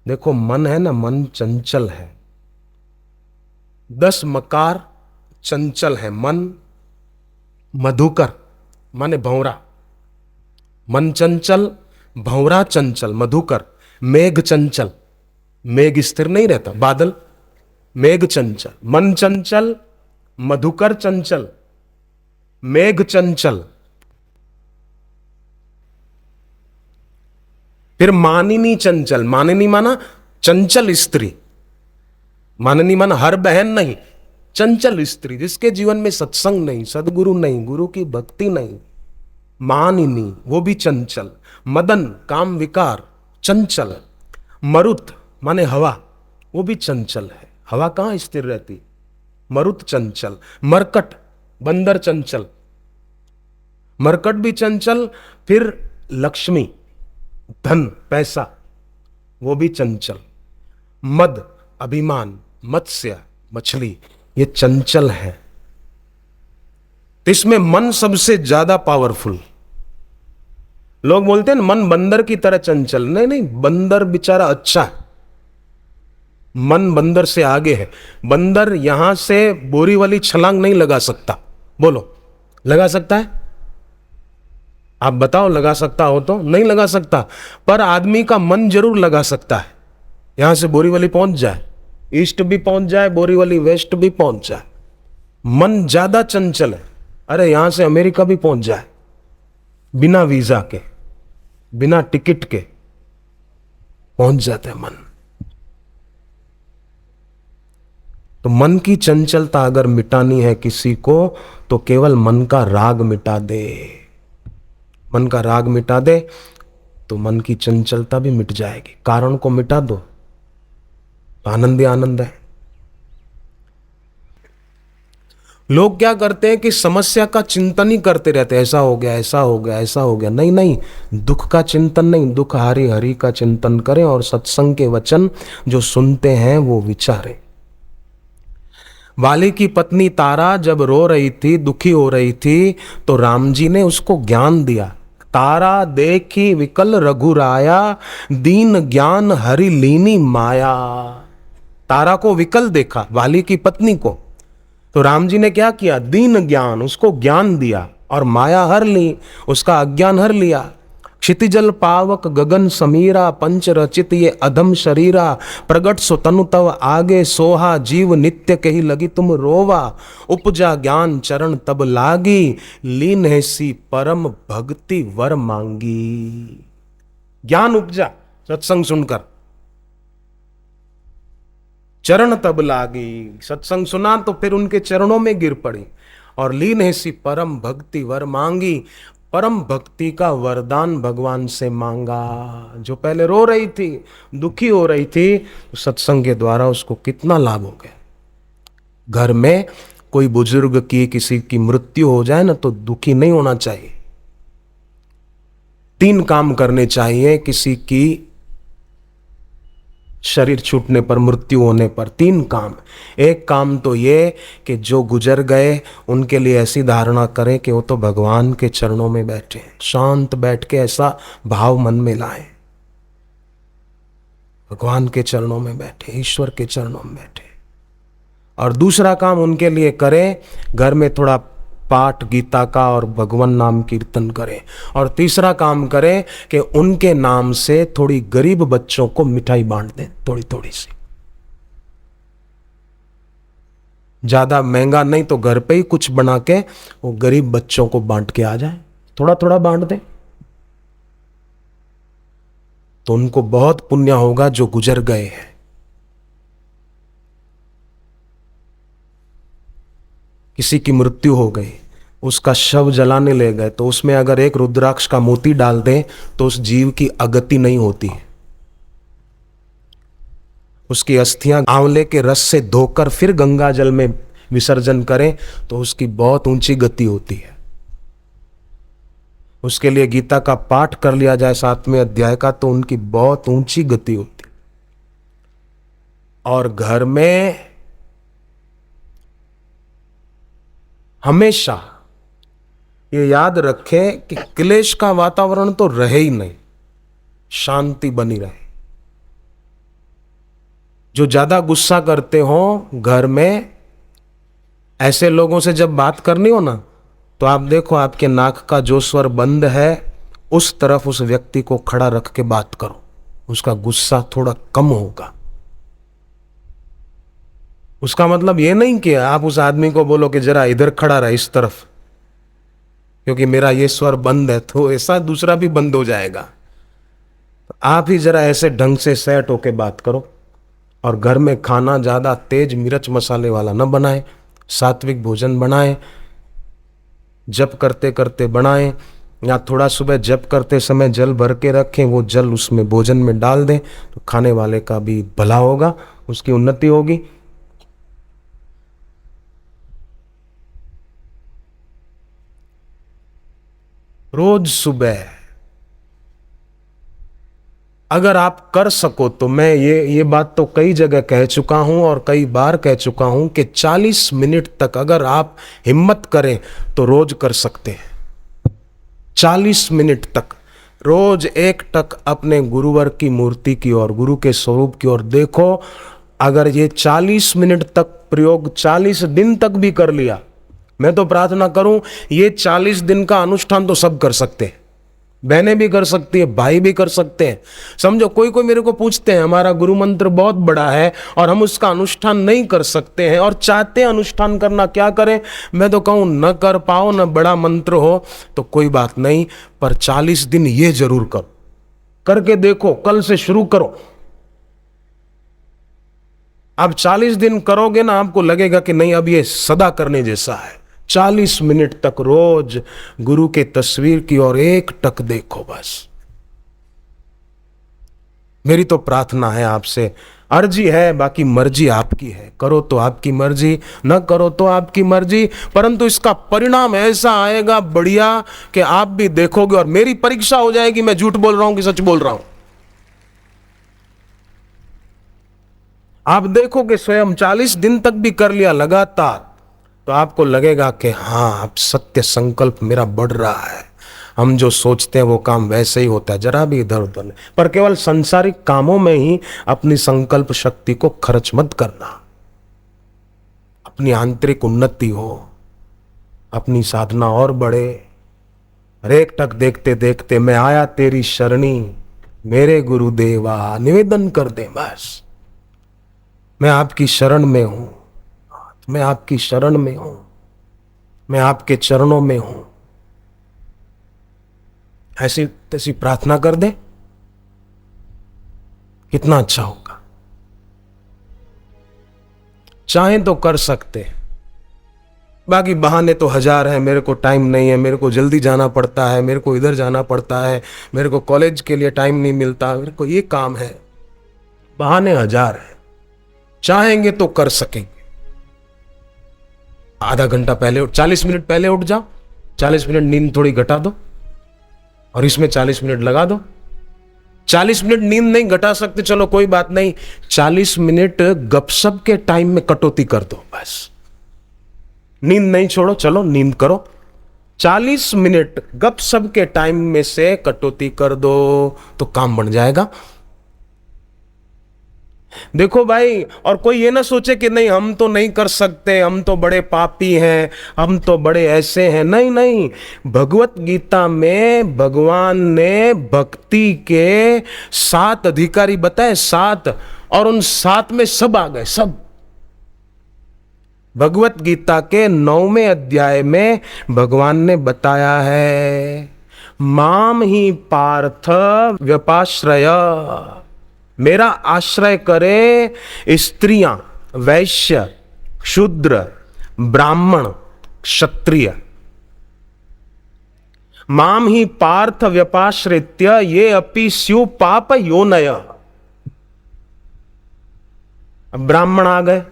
देखो मन है ना, मन चंचल है। 10 मकार चंचल है। मन मधुकर माने भंवरा, मन चंचल, भंवरा चंचल, मधुकर। मेघ चंचल, मेघ स्थिर नहीं रहता, बादल। मेघ चंचल, मन चंचल, मधुकर चंचल, मेघ चंचल। फिर मानिनी चंचल, मानिनी माना चंचल स्त्री, माननी माना हर बहन नहीं, चंचल स्त्री जिसके जीवन में सत्संग नहीं, सदगुरु नहीं, गुरु की भक्ति नहीं। मानिनी वो भी चंचल। मदन काम विकार चंचल। मरुत माने हवा, वो भी चंचल है। हवा कहां स्थिर रहती, मरुत चंचल। मरकट बंदर चंचल, मरकट भी चंचल। फिर लक्ष्मी धन पैसा, वो भी चंचल। मद अभिमान, मत्स्य मछली, ये चंचल है। तो इसमें मन सबसे ज्यादा पावरफुल। लोग बोलते हैं मन बंदर की तरह चंचल, नहीं नहीं, बंदर बेचारा अच्छा है, मन बंदर से आगे है। बंदर यहां से बोरी वाली छलांग नहीं लगा सकता, बोलो लगा सकता है? आप बताओ, लगा सकता हो तो? नहीं लगा सकता। पर आदमी का मन जरूर लगा सकता है। यहां से बोरी वाली पहुंच जाए, ईस्ट भी पहुंच जाए, बोरी वाली वेस्ट भी पहुंच जाए। मन ज्यादा चंचल है। अरे यहां से अमेरिका भी पहुंच जाए, बिना वीजा के, बिना टिकट के पहुंच जाता है मन। तो मन की चंचलता अगर मिटानी है किसी को, तो केवल मन का राग मिटा दे। मन का राग मिटा दे तो मन की चंचलता भी मिट जाएगी। कारण को मिटा दो तो आनंद ही आनंद है। लोग क्या करते हैं कि समस्या का चिंतन ही करते रहते हैं, ऐसा हो गया, ऐसा हो गया, ऐसा हो गया। नहीं नहीं, दुख का चिंतन नहीं, दुख हारी हरि का चिंतन करें और सत्संग के वचन जो सुनते हैं वो विचारें। वाली की पत्नी तारा जब रो रही थी, दुखी हो रही थी, तो राम जी ने उसको ज्ञान दिया। तारा देखी विकल रघुराया, दीन ज्ञान हरि लीनी माया। तारा को विकल देखा, वाली की पत्नी को, तो राम जी ने क्या किया? दीन ज्ञान, उसको ज्ञान दिया और माया हर ली, उसका अज्ञान हर लिया। क्षितिजल पावक गगन समीरा, पंच रचित ये अधम शरीरा। प्रगट सो तनु तव आगे सोहा, जीव नित्य कही लगी तुम रोवा। उपजा ज्ञान चरण तब लागी, लीन है सी परम भक्ति वर मांगी। ज्ञान उपजा सत्संग सुनकर, चरण तब लागी, सत्संग सुना तो फिर उनके चरणों में गिर पड़ी और लीन है सी परम भक्ति वर मांगी। परम भक्ति का वरदान भगवान से मांगा। जो पहले रो रही थी, दुखी हो रही थी, तो सत्संग के द्वारा उसको कितना लाभ हो गया। घर में कोई बुजुर्ग की, किसी की मृत्यु हो जाए ना, तो दुखी नहीं होना चाहिए। 3 काम करने चाहिए किसी की शरीर छूटने पर, मृत्यु होने पर। 3 काम। एक काम तो ये कि जो गुजर गए उनके लिए ऐसी धारणा करें कि वो तो भगवान के चरणों में बैठे हैं। शांत बैठ के ऐसा भाव मन में लाएं, भगवान के चरणों में बैठे, ईश्वर के चरणों में बैठे। और दूसरा काम उनके लिए करें, घर में थोड़ा पाठ गीता का और भगवान नाम कीर्तन करें। और तीसरा काम करें कि उनके नाम से थोड़ी गरीब बच्चों को मिठाई बांट दें, थोड़ी थोड़ी सी। ज्यादा महंगा नहीं तो घर पे ही कुछ बना के वो गरीब बच्चों को बांट के आ जाए, थोड़ा थोड़ा बांट दें, तो उनको बहुत पुण्य होगा जो गुजर गए हैं। किसी की मृत्यु हो गई, उसका शव जलाने ले गए, तो उसमें अगर एक रुद्राक्ष का मोती डाल दें तो उस जीव की अगति नहीं होती। उसकी अस्थियां आंवले के रस से धोकर फिर गंगा जल में विसर्जन करें तो उसकी बहुत ऊंची गति होती है। उसके लिए गीता का पाठ कर लिया जाए 7वें अध्याय का, तो उनकी बहुत ऊंची गति होती। और घर में हमेशा ये याद रखें कि क्लेश का वातावरण तो रहे ही नहीं, शांति बनी रहे। जो ज्यादा गुस्सा करते हो घर में, ऐसे लोगों से जब बात करनी हो ना, तो आप देखो आपके नाक का जो स्वर बंद है उस तरफ उस व्यक्ति को खड़ा रख के बात करो, उसका गुस्सा थोड़ा कम होगा। उसका मतलब ये नहीं कि आप उस आदमी को बोलो कि जरा इधर खड़ा रहा इस तरफ, क्योंकि मेरा ये स्वर बंद है, तो ऐसा दूसरा भी बंद हो जाएगा। तो आप ही जरा ऐसे ढंग से सेट होके बात करो। और घर में खाना ज़्यादा तेज मिर्च मसाले वाला न बनाएं, सात्विक भोजन बनाएं, जप करते करते बनाएं, या थोड़ा सुबह जप करते समय जल भर के रखें, वो जल उसमें भोजन में डाल दें, तो खाने वाले का भी भला होगा, उसकी उन्नति होगी। रोज सुबह अगर आप कर सको तो, मैं ये बात तो कई जगह कह चुका हूं और कई बार कह चुका हूं कि 40 मिनट तक अगर आप हिम्मत करें तो रोज कर सकते हैं। 40 मिनट तक रोज एकटक अपने गुरुवर की मूर्ति की ओर, गुरु के स्वरूप की ओर देखो। अगर ये 40 मिनट तक प्रयोग 40 दिन तक भी कर लिया, मैं तो प्रार्थना करूं ये 40 दिन का अनुष्ठान तो सब कर सकते हैं। बहनें भी कर सकती है, भाई भी कर सकते हैं। समझो कोई कोई मेरे को पूछते हैं हमारा गुरु मंत्र बहुत बड़ा है और हम उसका अनुष्ठान नहीं कर सकते हैं और चाहते हैं अनुष्ठान करना, क्या करें? मैं तो कहूं न कर पाओ, न बड़ा मंत्र हो तो कोई बात नहीं, पर 40 दिन ये जरूर करो, करके देखो। कल से शुरू करो। अब 40 दिन करोगे ना, आपको लगेगा कि नहीं अब ये सदा करने जैसा है। 40 मिनट तक रोज गुरु के तस्वीर की ओर एक टक देखो बस। मेरी तो प्रार्थना है आपसे, अर्जी है, बाकी मर्जी आपकी है। करो तो आपकी मर्जी, न करो तो आपकी मर्जी, परंतु इसका परिणाम ऐसा आएगा बढ़िया कि आप भी देखोगे और मेरी परीक्षा हो जाएगी मैं झूठ बोल रहा हूं कि सच बोल रहा हूं। आप देखोगे स्वयं 40 दिन तक भी कर लिया लगातार, तो आपको लगेगा कि हाँ अब सत्य संकल्प मेरा बढ़ रहा है। हम जो सोचते हैं वो काम वैसे ही होता है, जरा भी इधर उधर नहीं। पर केवल संसारिक कामों में ही अपनी संकल्प शक्ति को खर्च मत करना। अपनी आंतरिक उन्नति हो, अपनी साधना और बढ़े। रेख टक देखते देखते मैं आया तेरी शरणी, मेरे गुरुदेवा निवेदन कर दे बस। मैं आपकी शरण में हूं, मैं आपकी शरण में हूं, मैं आपके चरणों में हूं। ऐसी तैसी प्रार्थना कर दे, कितना अच्छा होगा। चाहें तो कर सकते, बाकी बहाने तो हजार हैं। मेरे को टाइम नहीं है, मेरे को जल्दी जाना पड़ता है, मेरे को इधर जाना पड़ता है, मेरे को कॉलेज के लिए टाइम नहीं मिलता, मेरे को ये काम है। बहाने हजार हैं। चाहेंगे तो कर सकेंगे। आधा घंटा पहले उठ, 40 मिनट पहले उठ जाओ, 40 मिनट नींद थोड़ी घटा दो और इसमें 40 मिनट लगा दो। 40 मिनट नींद नहीं घटा सकते, चलो कोई बात नहीं, 40 मिनट गपशप के टाइम में कटौती कर दो बस। नींद नहीं छोड़ो, चलो नींद करो। 40 मिनट गपशप के टाइम में से कटौती कर दो तो काम बन जाएगा। देखो भाई, और कोई ये ना सोचे कि नहीं हम तो नहीं कर सकते, हम तो बड़े पापी हैं, हम तो बड़े ऐसे हैं। नहीं नहीं, भगवत गीता में भगवान ने भक्ति के 7 अधिकारी बताए, 7, और उन 7 में सब आ गए, सब। भगवत गीता के 9वें अध्याय में भगवान ने बताया है, माम ही पार्थ व्यपाश्रय, मेरा आश्रय करे स्त्रियां, वैश्य, शूद्र, ब्राह्मण, क्षत्रिय। माम ही पार्थ व्यपाश्रित्य ये अपि स्यु पाप योनय। ब्राह्मण आ गए,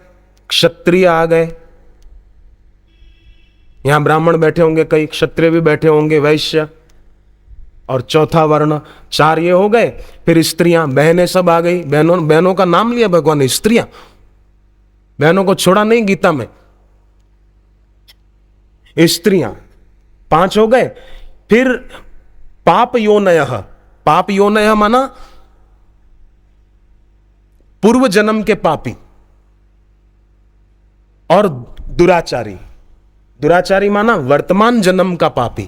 क्षत्रिय आ गए, यहां ब्राह्मण बैठे होंगे, कई क्षत्रिय भी बैठे होंगे, वैश्य, और चौथा वर्ण 4 ये हो गए। फिर स्त्रियां, बहनें सब आ गई। बहनों का नाम लिया भगवान ने, स्त्रियां, बहनों को छोड़ा नहीं गीता में। स्त्रियां 5 हो गए। फिर पाप योनयः, पाप योनयः माना पूर्व जन्म के पापी और दुराचारी। दुराचारी माना वर्तमान जन्म का पापी।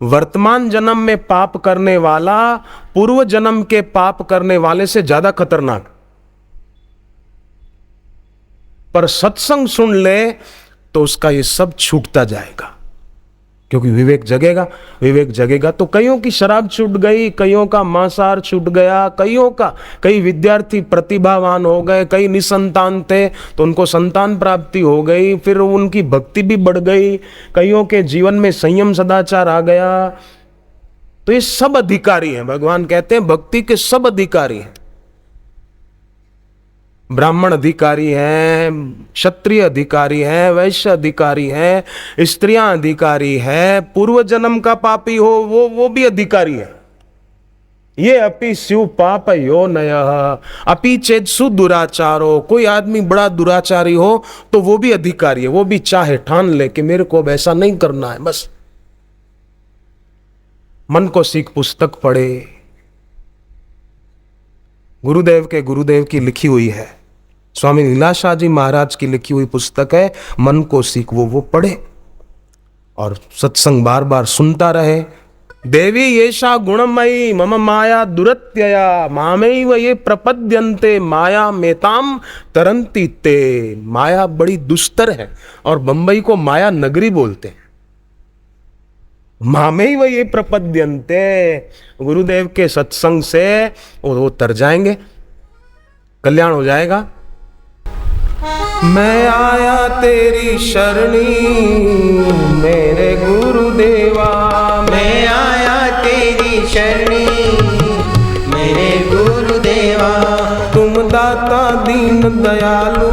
वर्तमान जन्म में पाप करने वाला पूर्व जन्म के पाप करने वाले से ज्यादा खतरनाक। पर सत्संग सुन ले तो उसका ये सब छूटता जाएगा, क्योंकि विवेक जगेगा। विवेक जगेगा तो कईयों की शराब छूट गई, कईयों का मांसाहार छूट गया, कई विद्यार्थी प्रतिभावान हो गए, कई निसंतान थे तो उनको संतान प्राप्ति हो गई, फिर उनकी भक्ति भी बढ़ गई, कईयों के जीवन में संयम सदाचार आ गया। तो ये सब अधिकारी हैं। भगवान कहते हैं भक्ति के सब अधिकारी हैं। ब्राह्मण अधिकारी हैं, क्षत्रिय अधिकारी हैं, वैश्य अधिकारी हैं, स्त्रियां अधिकारी हैं, पूर्व जन्म का पापी हो वो भी अधिकारी है। ये अपि स्यु पाप यो नय अपि चेत सुदुराचारो। कोई आदमी बड़ा दुराचारी हो तो वो भी अधिकारी है, वो भी चाहे ठान ले कि मेरे को अब ऐसा नहीं करना है। बस मन को सीख पुस्तक पढ़े, गुरुदेव की लिखी हुई है, स्वामी लीलाशाह जी महाराज की लिखी हुई पुस्तक है मन को सीख, वो पढ़े और सत्संग बार बार सुनता रहे। देवी येषा गुणमयी मम माया दुरत्यया मामैव ये प्रपद्यन्ते माया मेताम तरंती ते। माया बड़ी दुस्तर है और बंबई को माया नगरी बोलते हैं। मामैव ये प्रपद्यन्ते, गुरुदेव के सत्संग से वो तर जाएंगे, कल्याण हो जाएगा। मैं आया तेरी शरणी मेरे गुरुदेवा, मैं आया तेरी शरणी मेरे गुरुदेवा। तुम दाता दीन दयालु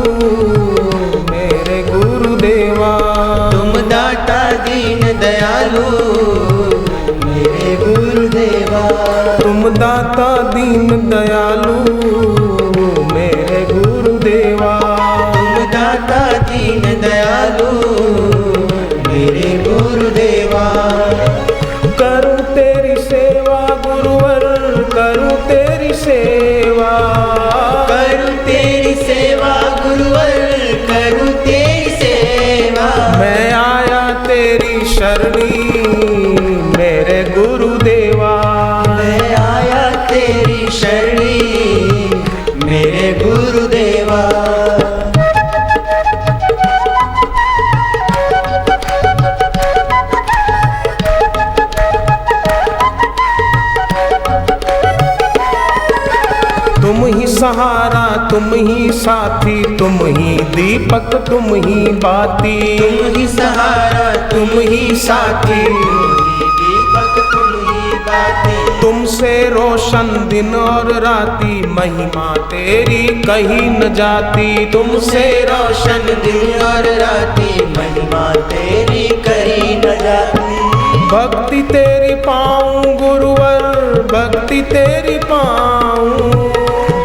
मेरे गुरुदेवा, तुम दाता दीन दयालु मेरे गुरुदेवा। तुम दाता दीन दयालु मेरे गुरुदेवा, दाता दीन दयालु मेरे गुरुदेवा। करूं तेरी सेवा गुरुवर, करूं तेरी सेवा, करूं तेरी सेवा गुरुवर, करूं तेरी सेवा। मैं आया तेरी शरणी मेरे गुरुदेवा, मैं आया तेरी शरणी मेरे गुरुदेवा। तुम ही सहारा, तुम ही साथी, तुम ही दीपक, तुम ही बाती। तुम ही सहारा, तुम ही साथी, दीपक तुम ही बाती। तुमसे रोशन दिन और राती, महिमा तेरी कहीं न जाती। तुमसे रोशन दिन और राती, महिमा तेरी कहीं न जाती। भक्ति तेरी पाऊं गुरुवर, भक्ति तेरी पाऊं,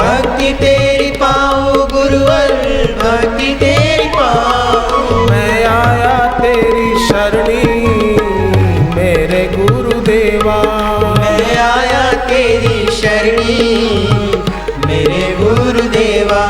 भक्ति तेरी पाऊं गुरुवर, भक्ति तेरी पाऊं। मैं आया तेरी शरणी मेरे गुरुदेवा, मैं आया तेरी शरणी मेरे गुरुदेवा।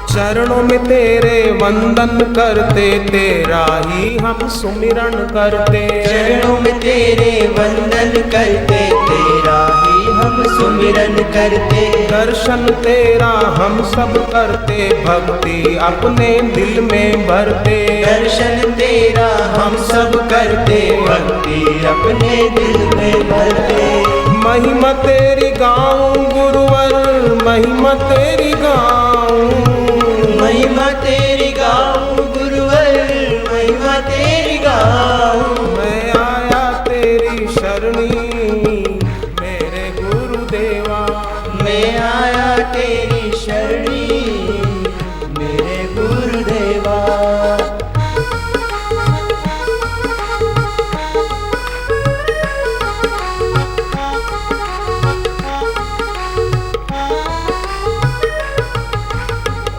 चरणों में तेरे वंदन करते, तेरा ही हम सुमिरन करते। चरणों में तेरे वंदन करते, तेरा ही हम सुमिरन करते। दर्शन तेरा हम सब करते, भक्ति अपने दिल में भरते। दर्शन तेरा हम सब करते, भक्ति अपने दिल में भरते। महिमा तेरी गाऊं गुरुवर, महिमा तेरी गाऊं, महिमा तेरी गाऊं गुरुवर, महिमा तेरी गाऊं। मैं आया तेरी शरणी मेरे गुरुदेवा, मैं आया तेरी शरणी मेरे गुरुदेवा।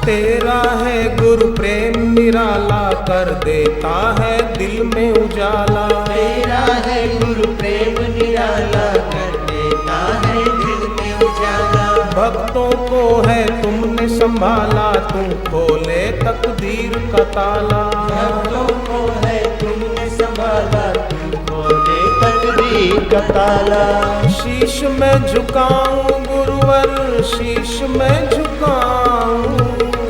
तेरा है गुरु प्रेम निराला, कर देता है दिल में उजाला। तेरा है गुरु प्रेम निराला, कर देता है दिल में उजाला। भक्तों को है तुमने संभाला, तुम खोले तकदीर का ताला। भक्तों को है तुमने संभाला, तुम खोले तकदीर का ताला। शीश में झुकाऊं गुरुवर, शीश में झुकाऊं,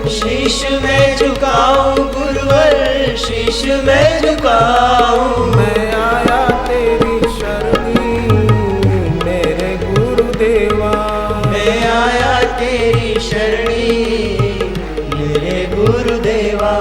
शीश में झुकाऊं गुरुवर, शीश में झुकाऊं। मैं आया तेरी शरणी मेरे गुरुदेवा। मैं आया तेरी शरणी मेरे गुरुदेवा।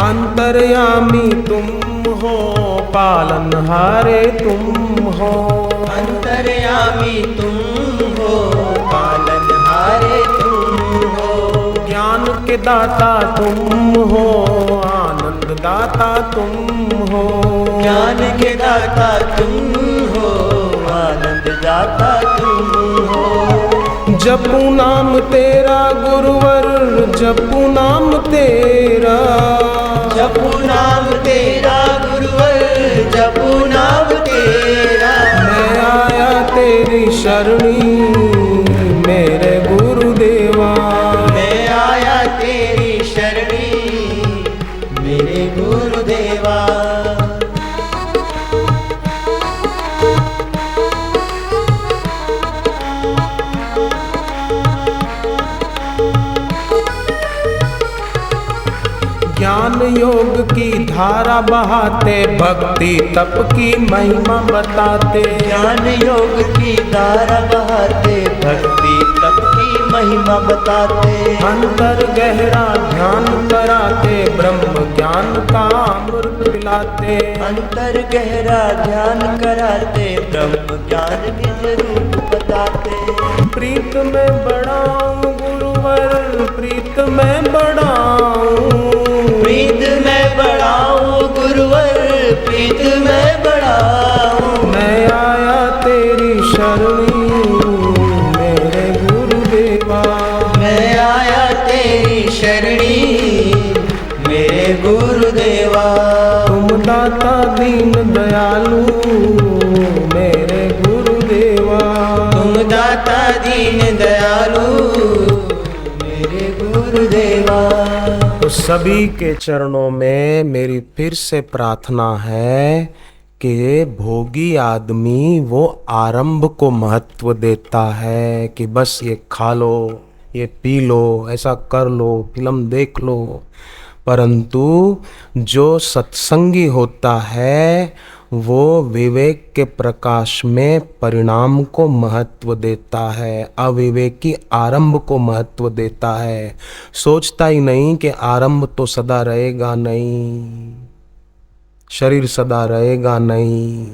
अंतर्यामी तुम हो, पालनहारे तुम हो। अंतर्यामी तुम हो, पालनहारे तुम हो। ज्ञान के दाता तुम हो, आनंद दाता तुम हो। ज्ञान के दाता तुम हो, आनंद दाता तुम हो। जपू नाम तेरा गुरुवर, जपू नाम तेरा। जपू नाम तेरा गुरुवर, जपू नाम तेरा। मैं आया तेरी शरणी मेरे गुरुदेवा। मैं आया तेरी शरणी मेरे गुरुदेवा। ज्ञान योग की धारा बहाते, भक्ति तप की महिमा बताते। ज्ञान योग की धारा बहाते, भक्ति तप की महिमा बताते। अंतर गहरा ध्यान कराते, ब्रह्म ज्ञान का अमृत पिलाते। अंतर गहरा ध्यान कराते, ब्रह्म ज्ञान निज रूप बताते। प्रीत में बढ़ाऊं गुरुवर, प्रीत में बढ़ाऊं। प्रीत में बढ़ाऊं गुरुवर, प्रीत में बढ़ाऊं। मैं आया तेरी शरणी मेरे गुरुदेवा। मैं आया तेरी शरणी मेरे गुरुदेवा। तुम दाता दीन दयालु मेरे गुरुदेवा। तुम दाता दीन दयालु मेरे गुरुदेवा। तो सभी के चरणों में मेरी फिर से प्रार्थना है कि भोगी आदमी वो आरंभ को महत्व देता है कि बस ये खा लो, ये पी लो, ऐसा कर लो, फिल्म देख लो। परंतु जो सत्संगी होता है वो विवेक के प्रकाश में परिणाम को महत्व देता है, अविवेकी आरंभ को महत्व देता है। सोचता ही नहीं कि आरंभ तो सदा रहेगा नहीं, शरीर सदा रहेगा नहीं।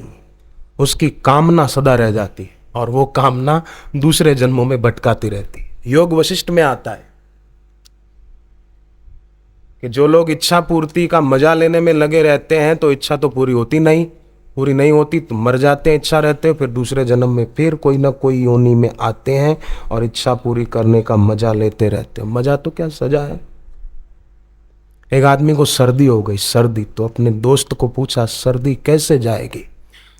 उसकी कामना सदा रह जाती है और वो कामना दूसरे जन्मों में भटकाती रहती है। योग वशिष्ठ में आता है कि जो लोग इच्छा पूर्ति का मजा लेने में लगे रहते हैं तो इच्छा तो पूरी नहीं होती तो मर जाते हैं, इच्छा रहते हैं, फिर दूसरे जन्म में फिर कोई ना कोई योनि में आते हैं और इच्छा पूरी करने का मजा लेते रहते हैं। मजा तो क्या, सजा है। एक आदमी को सर्दी हो गई, सर्दी, तो अपने दोस्त को पूछा सर्दी कैसे जाएगी।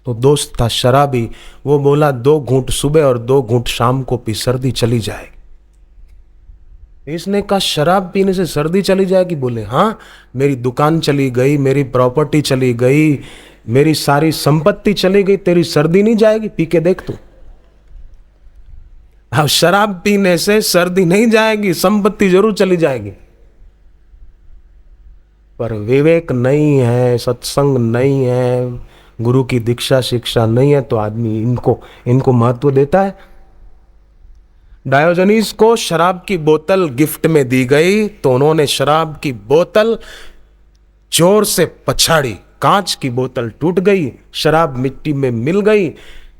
तो दोस्त था शराबी, वो बोला 2 घूंट सुबह और 2 घूंट शाम को पी, सर्दी चली जाएगी। इसने कहा शराब पीने से सर्दी चली जाएगी? बोले हाँ, मेरी दुकान चली गई, मेरी प्रॉपर्टी चली गई, मेरी सारी संपत्ति चली गई, तेरी सर्दी नहीं जाएगी? पी के देख तू। अब शराब पीने से सर्दी नहीं जाएगी, संपत्ति जरूर चली जाएगी। पर विवेक नहीं है, सत्संग नहीं है, गुरु की दीक्षा शिक्षा नहीं है, तो आदमी इनको महत्व देता है। डायोजनीस को शराब की बोतल गिफ्ट में दी गई तो उन्होंने शराब की बोतल जोर से पछाड़ी कांच की बोतल टूट गई, शराब मिट्टी में मिल गई।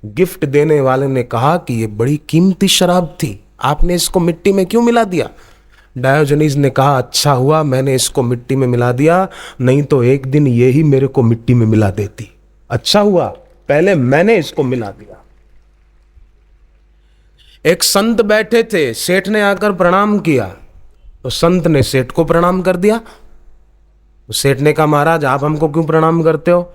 गिफ्ट देने वाले ने कहा कि ये बड़ी कीमती शराब थी, आपने इसको मिट्टी में क्यों मिला दिया? डायोजनीज ने कहा, अच्छा हुआ मैंने इसको मिट्टी में मिला दिया, नहीं तो एक दिन ये ही मेरे को मिट्टी में मिला देती। अच्छा हुआ पहले मैंने इसको मिला दिया। एक संत बैठे थे, सेठ ने आकर प्रणाम किया, तो संत ने सेठ को प्रणाम कर दिया। सेठ ने कहा, महाराज आप हमको क्यों प्रणाम करते हो?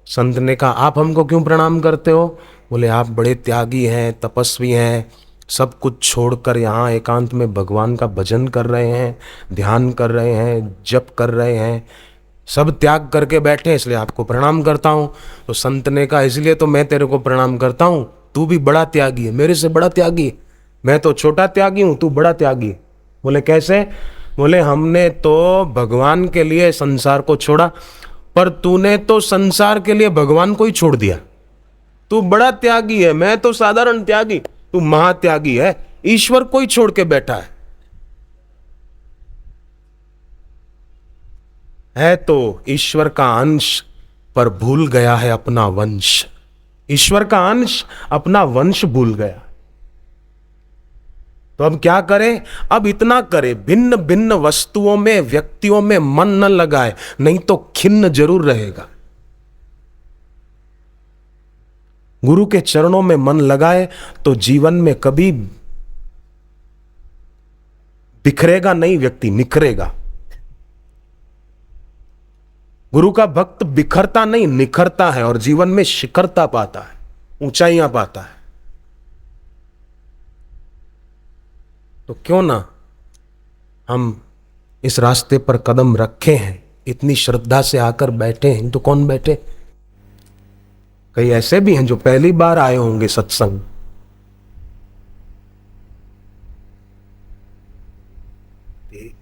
संत ने कहा, आप हमको क्यों प्रणाम करते हो? बोले, आप बड़े त्यागी हैं, तपस्वी हैं, सब कुछ छोड़कर यहाँ एकांत में भगवान का भजन कर रहे हैं, ध्यान कर रहे हैं, जप कर रहे हैं, सब त्याग करके बैठे हैं, इसलिए आपको प्रणाम करता हूँ। तो संत ने कहा, इसलिए तो मैं तेरे को प्रणाम करता हूँ, तू भी बड़ा त्यागी है, मेरे से बड़ा त्यागी है। मैं तो छोटा त्यागी हूँ, तू बड़ा त्यागी है। बोले, कैसे? बोले, हमने तो भगवान के लिए संसार को छोड़ा, पर तूने तो संसार के लिए भगवान को ही छोड़ दिया। तू बड़ा त्यागी है, मैं तो साधारण त्यागी, तू महात्यागी है, ईश्वर को ही छोड़ के बैठा है तो ईश्वर का अंश, पर भूल गया है अपना वंश। ईश्वर का अंश, अपना वंश भूल गया। तो अब क्या करें? अब इतना करे, भिन्न भिन्न वस्तुओं में, व्यक्तियों में मन न लगाए, नहीं तो खिन्न जरूर रहेगा। गुरु के चरणों में मन लगाए तो जीवन में कभी बिखरेगा नहीं, व्यक्ति निखरेगा। गुरु का भक्त बिखरता नहीं, निखरता है और जीवन में शिखरता पाता है, ऊंचाइयां पाता है। तो क्यों ना हम इस रास्ते पर कदम रखे हैं, इतनी श्रद्धा से आकर बैठे हैं। तो कौन बैठे? कई ऐसे भी हैं जो पहली बार आए होंगे सत्संग।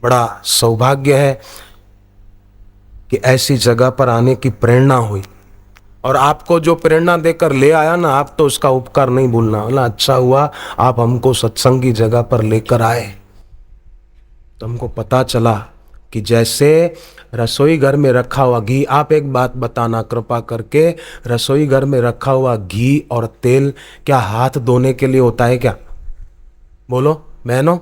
बड़ा सौभाग्य है कि ऐसी जगह पर आने की प्रेरणा हुई, और आपको जो प्रेरणा देकर ले आया ना, आप तो उसका उपकार नहीं भूलना। बोला, अच्छा हुआ आप हमको सत्संग की जगह पर लेकर आए। तो हमको पता चला कि जैसे रसोई घर में रखा हुआ घी, आप एक बात बताना कृपा करके, रसोई घर में रखा हुआ घी और तेल क्या हाथ धोने के लिए होता है क्या? बोलो बहनों,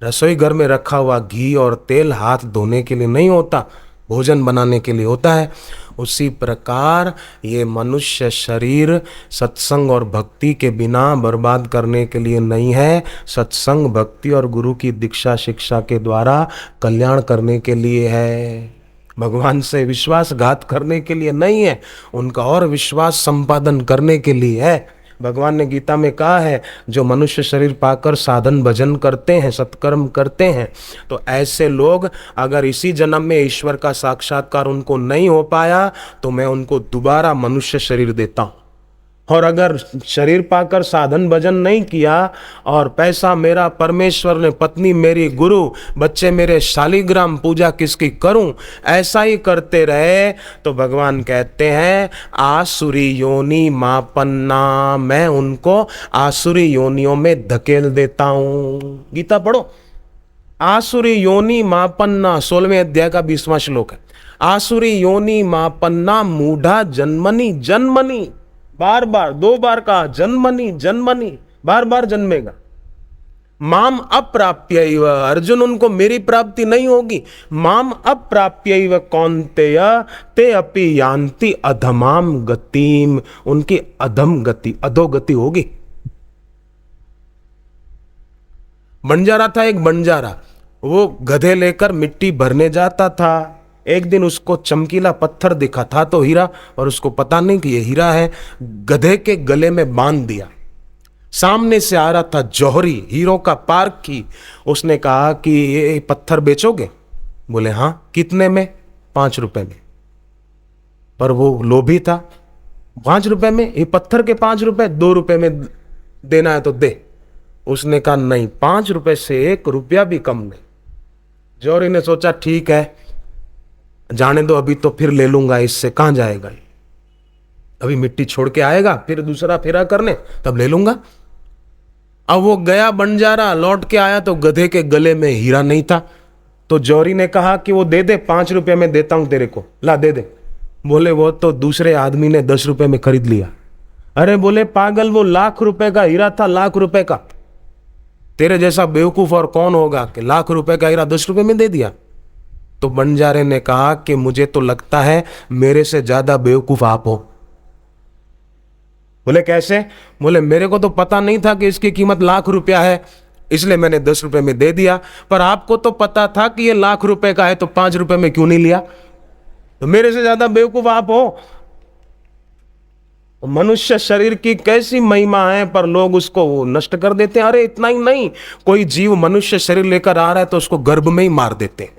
रसोई घर में रखा हुआ घी और तेल हाथ धोने के लिए नहीं होता, भोजन बनाने के लिए होता है। उसी प्रकार ये मनुष्य शरीर सत्संग और भक्ति के बिना बर्बाद करने के लिए नहीं है, सत्संग भक्ति और गुरु की दीक्षा शिक्षा के द्वारा कल्याण करने के लिए है। भगवान से विश्वासघात करने के लिए नहीं है, उनका और विश्वास संपादन करने के लिए है। भगवान ने गीता में कहा है, जो मनुष्य शरीर पाकर साधन भजन करते हैं, सत्कर्म करते हैं, तो ऐसे लोग अगर इसी जन्म में ईश्वर का साक्षात्कार उनको नहीं हो पाया तो मैं उनको दोबारा मनुष्य शरीर देता हूँ। और अगर शरीर पाकर साधन भजन नहीं किया और पैसा मेरा परमेश्वर ने, पत्नी मेरी गुरु, बच्चे मेरे शालिग्राम, पूजा किसकी करूं, ऐसा ही करते रहे तो भगवान कहते हैं आसुरी योनि मापन्ना, मैं उनको आसुरी योनियों में धकेल देता हूं। गीता पढ़ो, आसुरी योनि मापन्ना, 16वें अध्याय का 20वां श्लोक है। आसुरी योनि मापन्ना मूढ़ा जन्मनी जन्मनी, बार बार 2 बार कहा, जन्मनी जन्मनी, बार बार जन्मेगा। माम अप्राप्यैव, अर्जुन उनको मेरी प्राप्ति नहीं होगी। माम अप्राप्यैव कौन्तेय ते अपि यान्ति अधमाम गतिम, उनकी अधम गति, अधोगति होगी। बंजारा था एक बंजारा, वो गधे लेकर मिट्टी भरने जाता था। एक दिन उसको चमकीला पत्थर दिखा, था तो हीरा, और उसको पता नहीं कि ये हीरा है। गधे के गले में बांध दिया। सामने से आ रहा था जौहरी, हीरो का पार्क की। उसने कहा कि ये पत्थर बेचोगे? बोले हाँ। कितने में? 5 रुपए में। पर वो लोभी था, 5 रुपए में? ये पत्थर के 5 रुपए, 2 रुपए में देना है तो दे। उसने कहा नहीं, 5 रुपए से 1 रुपया भी कम नहीं। जौहरी ने सोचा ठीक है, जाने दो, अभी तो फिर ले लूंगा, इससे कहां जाएगा, अभी मिट्टी छोड़ के आएगा फिर दूसरा फेरा करने, तब ले लूंगा। अब वो गया बंजारा, लौट के आया तो गधे के गले में हीरा नहीं था। तो जौहरी ने कहा कि वो दे दे, 5 रुपए में देता हूं तेरे को, ला दे दे। बोले वो तो दूसरे आदमी ने 10 रुपए में खरीद लिया। अरे बोले पागल, वो लाख रुपए का हीरा था, लाख रुपए का। तेरे जैसा बेवकूफ और कौन होगा कि लाख रुपए का हीरा 10 रुपए में दे दिया। तो बंजारे ने कहा कि मुझे तो लगता है मेरे से ज्यादा बेवकूफ आप हो। बोले कैसे? बोले मेरे को तो पता नहीं था कि इसकी कीमत लाख रुपया है, इसलिए मैंने 10 रुपए में दे दिया। पर आपको तो पता था कि ये लाख रुपए का है, तो 5 रुपए में क्यों नहीं लिया? तो मेरे से ज्यादा बेवकूफ आप हो। मनुष्य शरीर की कैसी महिमा है, पर लोग उसको नष्ट कर देते हैं। अरे इतना ही नहीं, कोई जीव मनुष्य शरीर लेकर आ रहा है तो उसको गर्भ में ही मार देते हैं,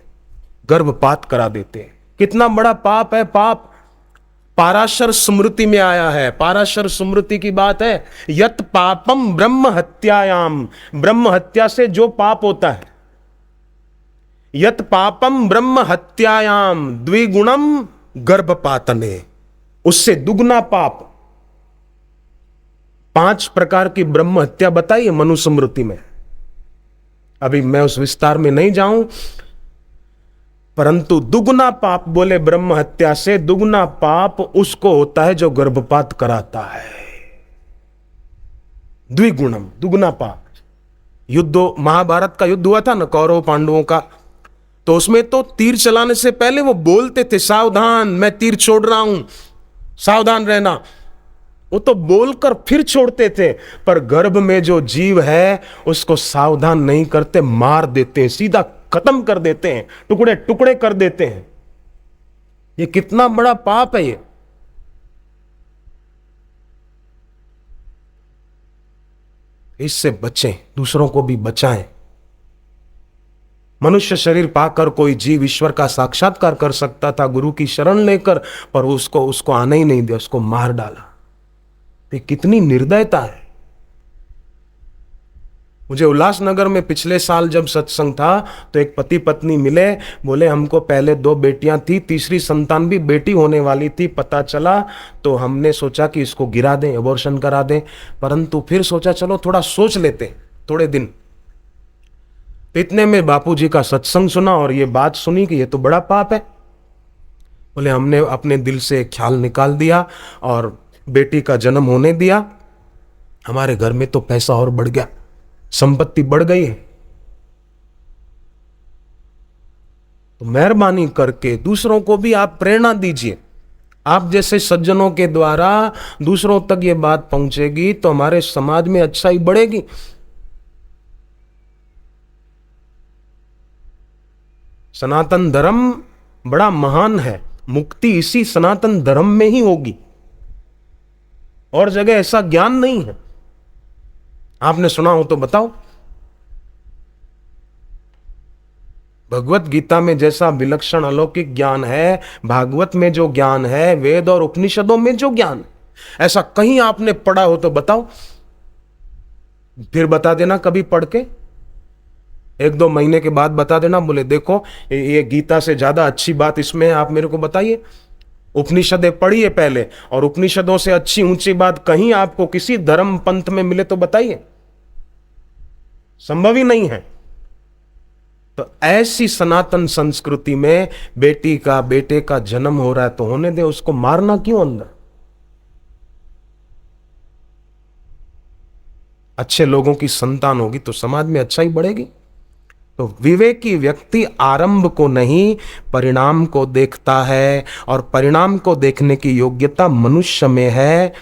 गर्भपात करा देते हैं। कितना बड़ा पाप है, पाप। पाराशर स्मृति में आया है, पाराशर स्मृति की बात है, यत पापम ब्रह्म हत्यायाम, ब्रह्म हत्या से जो पाप होता है, यत पापम ब्रह्म हत्यायाम द्विगुणम गर्भपातने, उससे दुगना पाप। 5 प्रकार की ब्रह्म हत्या बताई है मनुस्मृति में। अभी मैं उस विस्तार में नहीं जाऊं, परंतु दुगना पाप बोले ब्रह्म हत्या से, दुगना पाप उसको होता है जो गर्भपात कराता है। द्विगुणम, दुगना पाप। महाभारत का युद्ध हुआ था ना कौरव पांडवों का, तो उसमें तो तीर चलाने से पहले वो बोलते थे सावधान, मैं तीर छोड़ रहा हूं, सावधान रहना। वो तो बोलकर फिर छोड़ते थे, पर गर्भ में जो जीव है उसको सावधान नहीं करते, मार देते हैं, सीधा खत्म कर देते हैं, टुकड़े टुकड़े कर देते हैं। ये कितना बड़ा पाप है ये। इससे बचें, दूसरों को भी बचाएं। मनुष्य शरीर पाकर कोई जीव ईश्वर का साक्षात्कार कर सकता था गुरु की शरण लेकर, पर उसको आने ही नहीं दिया, उसको मार डाला। ये कितनी निर्दयता है। मुझे उल्लासनगर में पिछले साल जब सत्संग था तो एक पति पत्नी मिले, बोले हमको पहले 2 बेटियां थी, तीसरी संतान भी बेटी होने वाली थी, पता चला तो हमने सोचा कि इसको गिरा दें, अबॉर्शन करा दें, परंतु फिर सोचा चलो थोड़ा सोच लेते थोड़े दिन। इतने में बापूजी का सत्संग सुना और ये बात सुनी कि ये तो बड़ा पाप है। बोले हमने अपने दिल से ख्याल निकाल दिया और बेटी का जन्म होने दिया। हमारे घर में तो पैसा और बढ़ गया, संपत्ति बढ़ गई है। तो मेहरबानी करके दूसरों को भी आप प्रेरणा दीजिए। आप जैसे सज्जनों के द्वारा दूसरों तक ये बात पहुंचेगी तो हमारे समाज में अच्छाई बढ़ेगी। सनातन धर्म बड़ा महान है, मुक्ति इसी सनातन धर्म में ही होगी, और जगह ऐसा ज्ञान नहीं है। आपने सुना हो तो बताओ। भगवत गीता में जैसा विलक्षण अलौकिक ज्ञान है, भागवत में जो ज्ञान है, वेद और उपनिषदों में जो ज्ञान है, ऐसा कहीं आपने पढ़ा हो तो बताओ। फिर बता देना कभी पढ़ के, 1-2 महीने के बाद बता देना, बोले देखो ये गीता से ज्यादा अच्छी बात इसमें है, आप मेरे को बताइए। उपनिषदें पढ़िए पहले, और उपनिषदों से अच्छी ऊंची बात कहीं आपको किसी धर्म पंथ में मिले तो बताइए। संभव ही नहीं है। तो ऐसी सनातन संस्कृति में बेटी का बेटे का जन्म हो रहा है तो होने दे, उसको मारना क्यों अंदर। अच्छे लोगों की संतान होगी तो समाज में अच्छाई बढ़ेगी। तो विवेकी व्यक्ति आरंभ को नहीं परिणाम को देखता है, और परिणाम को देखने की योग्यता मनुष्य में है।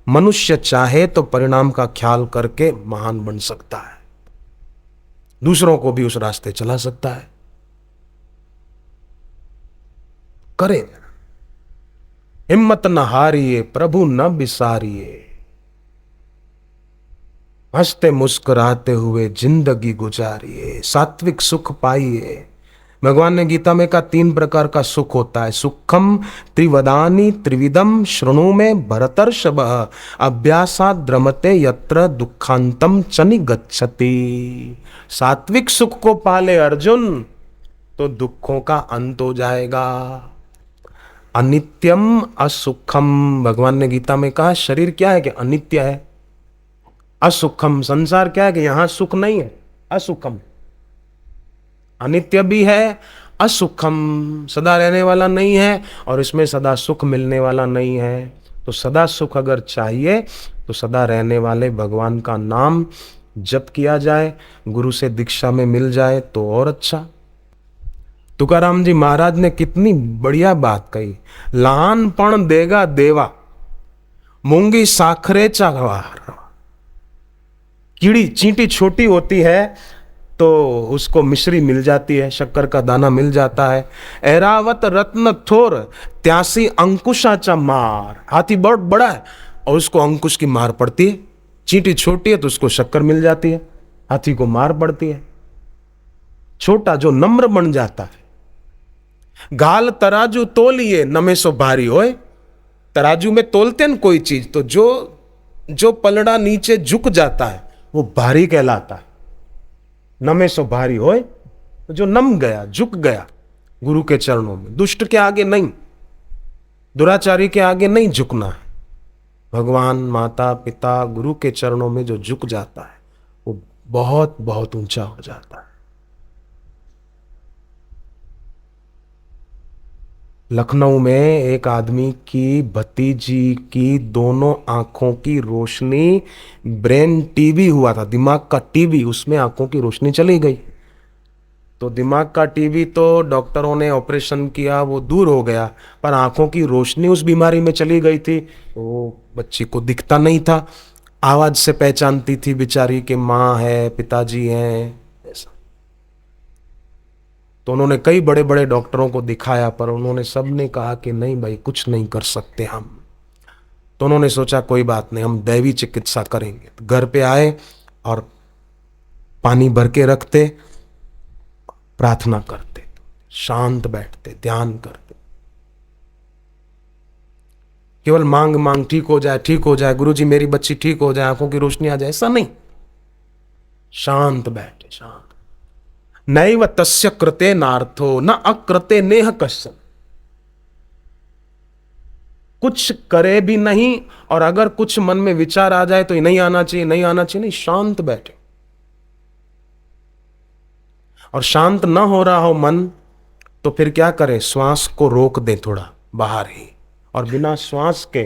मनुष्य चाहे तो परिणाम का ख्याल करके महान बन सकता है, दूसरों को भी उस रास्ते चला सकता है। करे, हिम्मत न हारिए, प्रभु न बिसारिए, हंसते मुस्कुराते हुए जिंदगी गुजारिए, सात्विक सुख पाइए। भगवान ने गीता में कहा 3 प्रकार का सुख होता है। सुखम त्रिवदानी त्रिविधम शृणु में भरतर्षभः, अभ्यासात् द्रमते यत्र दुखांतम च निगच्छति। सात्विक सुख को पाले अर्जुन तो दुखों का अंत हो जाएगा। अनित्यम असुखम, भगवान ने गीता में कहा शरीर क्या है कि अनित्य है। असुखम, संसार क्या है कि यहां सुख नहीं है, असुखम। अनित्य भी है, असुखम, सदा रहने वाला नहीं है, और इसमें सदा सुख मिलने वाला नहीं है। तो सदा सुख अगर चाहिए तो सदा रहने वाले भगवान का नाम जप किया जाए, गुरु से दीक्षा में मिल जाए तो और अच्छा। तुकाराम जी महाराज ने कितनी बढ़िया बात कही, लहानपण देगा देवा, मूंगी साखरेचा गवार। कीड़ी चींटी छोटी होती है तो उसको मिश्री मिल जाती है, शक्कर का दाना मिल जाता है। ऐरावत रत्न थोर, त्यासी अंकुशाचा मार। हाथी बहुत बड़ा है और उसको अंकुश की मार पड़ती है, चींटी छोटी है तो उसको शक्कर मिल जाती है, हाथी को मार पड़ती है। छोटा जो नम्र बन जाता है। गाल तराजू तोलिए नमे सो भारी होए। तराजू में तोलते हैं कोई चीज तो जो पलड़ा नीचे झुक जाता है वो भारी कहलाता है। नमे सो भारी होए, तो जो नम गया, झुक गया गुरु के चरणों में। दुष्ट के आगे नहीं, दुराचारी के आगे नहीं झुकना है। भगवान, माता पिता, गुरु के चरणों में जो झुक जाता है वो बहुत बहुत ऊंचा हो जाता है। लखनऊ में एक आदमी की भतीजी की दोनों आंखों की रोशनी, ब्रेन टीबी हुआ था, दिमाग का टीबी, उसमें आंखों की रोशनी चली गई। तो दिमाग का टीबी तो डॉक्टरों ने ऑपरेशन किया, वो दूर हो गया, पर आंखों की रोशनी उस बीमारी में चली गई थी। वो बच्ची को दिखता नहीं था, आवाज से पहचानती थी बेचारी कि माँ है, पिताजी हैं, ऐसा। तो उन्होंने कई बड़े बड़े डॉक्टरों को दिखाया, पर उन्होंने सब ने कहा कि नहीं भाई, कुछ नहीं कर सकते हम। तो उन्होंने सोचा कोई बात नहीं, हम दैवी चिकित्सा करेंगे। तो घर पे आए और पानी भर के रखते, प्रार्थना करते, शांत बैठते, ध्यान करते, केवल मांग मांग ठीक हो जाए, ठीक हो जाए, गुरुजी मेरी बच्ची ठीक हो जाए, आंखों की रोशनी आ जाए, ऐसा नहीं। शांत बैठे, शांत। नैव तस्य कृते नार्थो न अकृते नेह कश्चन। कुछ करे भी नहीं, और अगर कुछ मन में विचार आ जाए तो ये नहीं आना चाहिए, नहीं आना चाहिए, नहीं, शांत बैठे। और शांत ना हो रहा हो मन तो फिर क्या करें, श्वास को रोक दें थोड़ा बाहर ही, और बिना श्वास के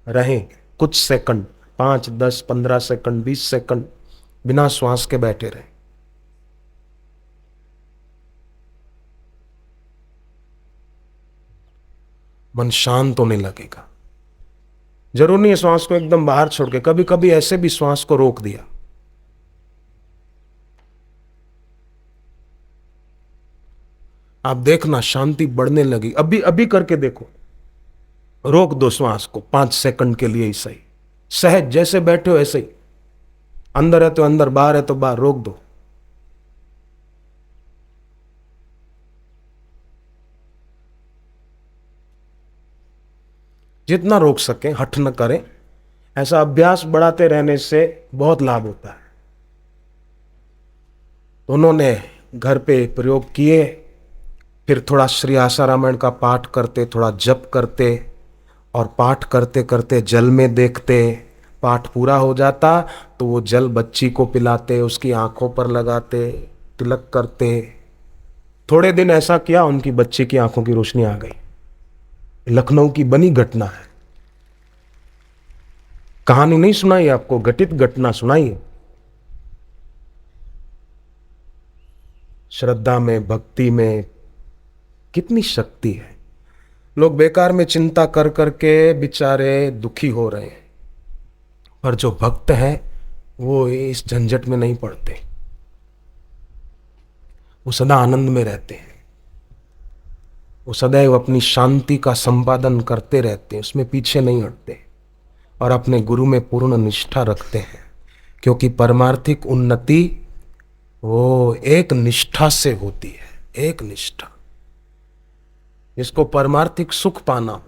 रहें कुछ सेकंड, 5, 10, 15 सेकंड, 20 सेकंड बिना श्वास के बैठे रहें। मन शांत होने लगेगा। जरूर नहीं है श्वास को एकदम बाहर छोड़ के, कभी कभी ऐसे भी श्वास को रोक दिया। आप देखना शांति बढ़ने लगी। अभी अभी करके देखो, रोक दो श्वास को 5 सेकंड के लिए ही सही, सहज जैसे बैठे हो ऐसे ही। अंदर है तो अंदर, बाहर है तो बाहर, रोक दो। जितना रोक सके, हठ न करें। ऐसा अभ्यास बढ़ाते रहने से बहुत लाभ होता है। उन्होंने घर पे प्रयोग किए, फिर थोड़ा श्री आशा रामायण का पाठ करते, थोड़ा जप करते, और पाठ करते करते जल में देखते। पाठ पूरा हो जाता तो वो जल बच्ची को पिलाते, उसकी आंखों पर लगाते, तिलक करते। थोड़े दिन ऐसा किया, उनकी बच्ची की आंखों की रोशनी आ गई। लखनऊ की बनी घटना है, कहानी नहीं सुनाई आपको, घटित घटना सुनाई है। श्रद्धा में, भक्ति में कितनी शक्ति है। लोग बेकार में चिंता कर करके बेचारे दुखी हो रहे हैं, पर जो भक्त है वो इस झंझट में नहीं पड़ते, वो सदा आनंद में रहते हैं। वो सदैव अपनी शांति का संपादन करते रहते हैं, उसमें पीछे नहीं हटते, और अपने गुरु में पूर्ण निष्ठा रखते हैं। क्योंकि परमार्थिक उन्नति वो एक निष्ठा से होती है, एक निष्ठा। जिसको परमार्थिक सुख पाना हो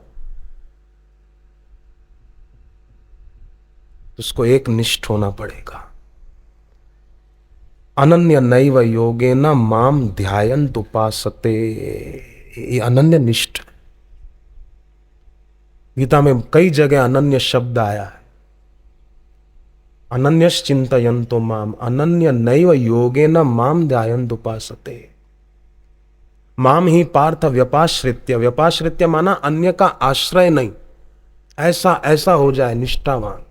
उसको एक निष्ठ होना पड़ेगा। अनन्य नैव योगेन माम ध्यायन्त उपासते, ये अनन्य निष्ठ। गीता में कई जगह अनन्य शब्द आया है। अनन्यश्चिन्तयन्तो माम, अनन्य नैव योगेन माम ध्यायन्त उपासते। माम ही पार्थ व्यपाश्रित्य, व्यपाश्रित्य माना अन्य का आश्रय नहीं, ऐसा ऐसा हो जाए निष्ठावान।